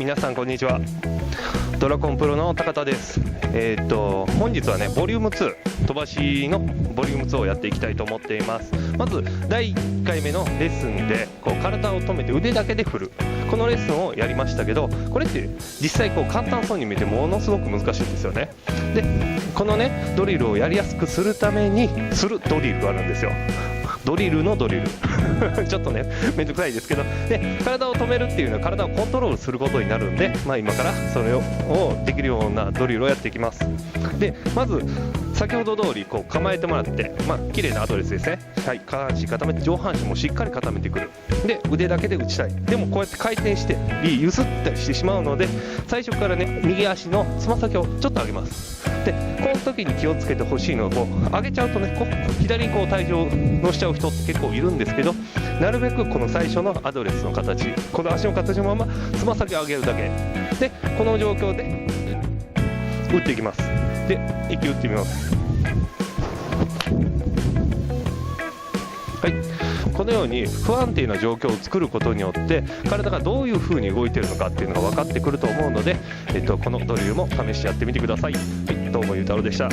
皆さんこんにちは。ドラコンプロの高田です。本日はねボリューム2、飛ばしのボリューム2をやっていきたいと思っています。まず第1回目のレッスンで体を止めて腕だけで振る、このレッスンをやりましたけど、これって実際簡単そうに見えてものすごく難しいんですよね。でこのねドリルをやりやすくするためにするドリルがあるんですよ。ドリルのドリルちょっとねめんどくさいですけど、で体を止めるっていうのは体をコントロールすることになるんで、今からそれをできるようなドリルをやっていきます。でまず先ほど通り構えてもらって、綺麗なアドレスですね。はい、下半身固めて上半身もしっかり固めてくる。で腕だけで打ちたい。でもこうやって回転して揺すったりしてしまうので、最初からね右足のつま先をちょっと上げます。でこの時に気をつけてほしいのは上げちゃうとね左に体重を乗せちゃう人って結構いるんですけど、なるべくこの最初のアドレスの形、この足の形のままつま先を上げるだけで、この状況で打っていきます。で息打ってみます。はい、このように不安定な状況を作ることによって体がどういう風に動いているのかっていうのが分かってくると思うので、このドリルも試してやってみてください。はい、どうもゆうたろうでした。